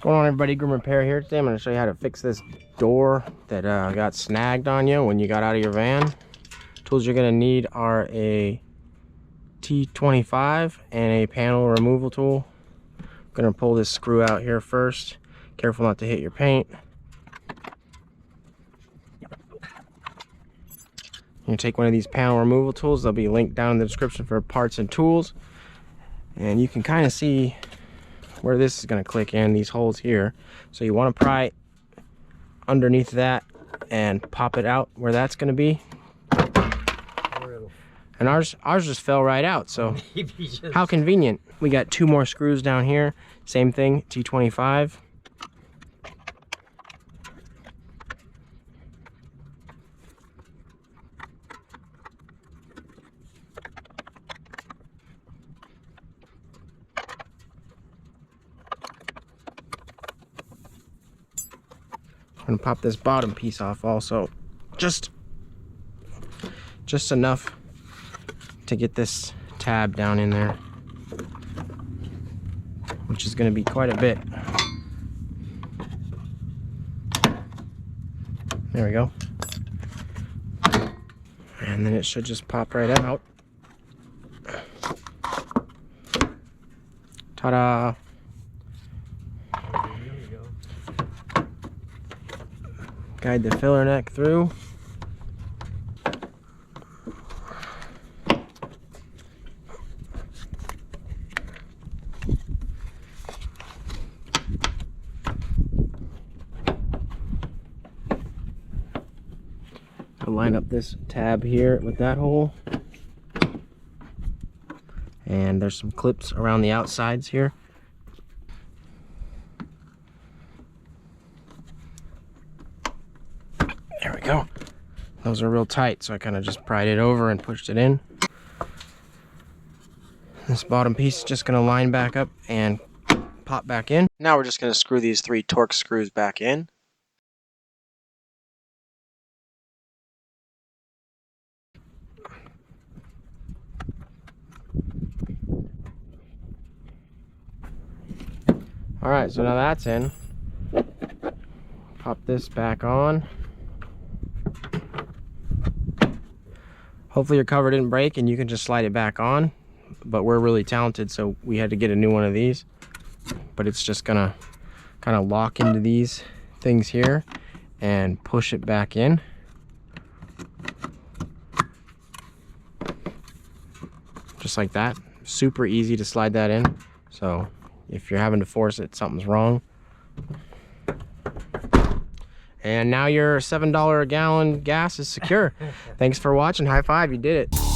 Going on, everybody? Grim Repair here. Today I'm going to show you how to fix this door that got snagged on you when you got out of your van. Tools you're going to need are a T25 and a panel removal tool. I'm going to pull this screw out here first. Careful not to hit your paint. You take one of these panel removal tools. They'll be linked down in the description for parts and tools. And you can kind of see where this is going to click in, these holes here. So you want to pry underneath that and pop it out where that's going to be. And ours just fell right out, so how convenient. We got two more screws down here, same thing, T25. I'm gonna pop this bottom piece off also, just enough to get this tab down in there, which is gonna be quite a bit. There we go. And then it should just pop right out. Ta-da! Guide the filler neck through. I'll line up this tab here with that hole. And there's some clips around the outsides here. There we go. Those are real tight, so I kind of just pried it over and pushed it in. This bottom piece is just going to line back up and pop back in. Now we're just going to screw these 3 Torx screws back in. Alright, so now that's in. Pop this back on. Hopefully your cover didn't break and you can just slide it back on. But we're really talented, so we had to get a new one of these. But it's just gonna kind of lock into these things here and push it back in. Just like that. Super easy to slide that in. So if you're having to force it, something's wrong. And now your $7 a gallon gas is secure. Thanks for watching. High five, you did it.